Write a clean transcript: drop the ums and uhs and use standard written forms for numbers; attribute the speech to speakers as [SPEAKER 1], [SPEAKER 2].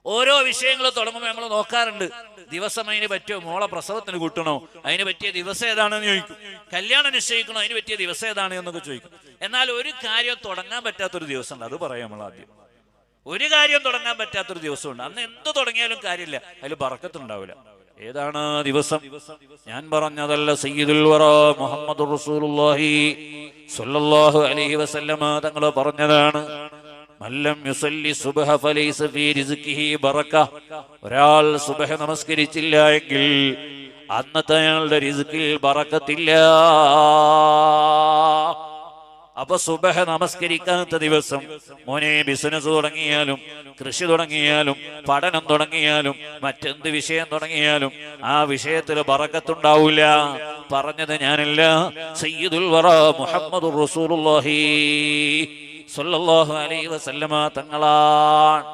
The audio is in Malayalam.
[SPEAKER 1] ഓരോ വിഷയങ്ങൾ തുടങ്ങുമ്പോൾ നമ്മൾ നോക്കാറുണ്ട്, ദിവസം അതിന് പറ്റിയോ, മോളെ പ്രസവത്തിന് കൂട്ടണോ, അതിന് പറ്റിയ ദിവസം ഏതാണെന്ന് ചോദിക്കും. കല്യാണം നിശ്ചയിക്കണോ, അതിന് പറ്റിയ ദിവസം ഏതാണ് എന്നൊക്കെ ചോദിക്കും. എന്നാൽ ഒരു കാര്യം തുടങ്ങാൻ പറ്റാത്തൊരു ദിവസമുണ്ട്, അത് പറയാം നമ്മൾ ആദ്യം. ഒരു കാര്യം തുടങ്ങാൻ പറ്റാത്തൊരു ദിവസമുണ്ട്, അന്ന് എന്ത് തുടങ്ങിയാലും കാര്യമില്ല, അതിൽ ബറക്കത്തുണ്ടാവില്ല. ഏതാണ് ദിവസം? ഞാൻ പറഞ്ഞതല്ല, സയ്യിദുൽ വറ മുഹമ്മദുർ റസൂലുള്ളാഹി സ്വല്ലല്ലാഹു അലൈഹി വസല്ലമ തങ്ങൾ പറഞ്ഞതാണ്. മല്ലം യുസല്ലി സുബ്ഹ ഫലൈസ ഫീ റിസ്ഖിഹി ബറക. ഒരാൾ സുബ്ഹ നമസ്കരിച്ചില്ല എങ്കിൽ അന്നത്തെ അയാളുടെ റിസ്ഖിൽ ബറക്കത്തില്ല. അപ്പൊ സുബ്ഹ നമസ്കരിക്കാത്ത ദിവസം മോനെ ബിസിനസ് തുടങ്ങിയാലും, കൃഷി തുടങ്ങിയാലും, പഠനം തുടങ്ങിയാലും, മറ്റെന്ത് വിഷയം തുടങ്ങിയാലും ആ വിഷയത്തിൽ ബറക്കത്തുണ്ടാവൂല. പറഞ്ഞത് ഞാനല്ല, സയ്യിദുൽ വറ മുഹമ്മദുർ റസൂലുള്ളാഹി സ്വല്ലല്ലാഹു അലൈഹി വസല്ലമ തങ്ങളാണ്.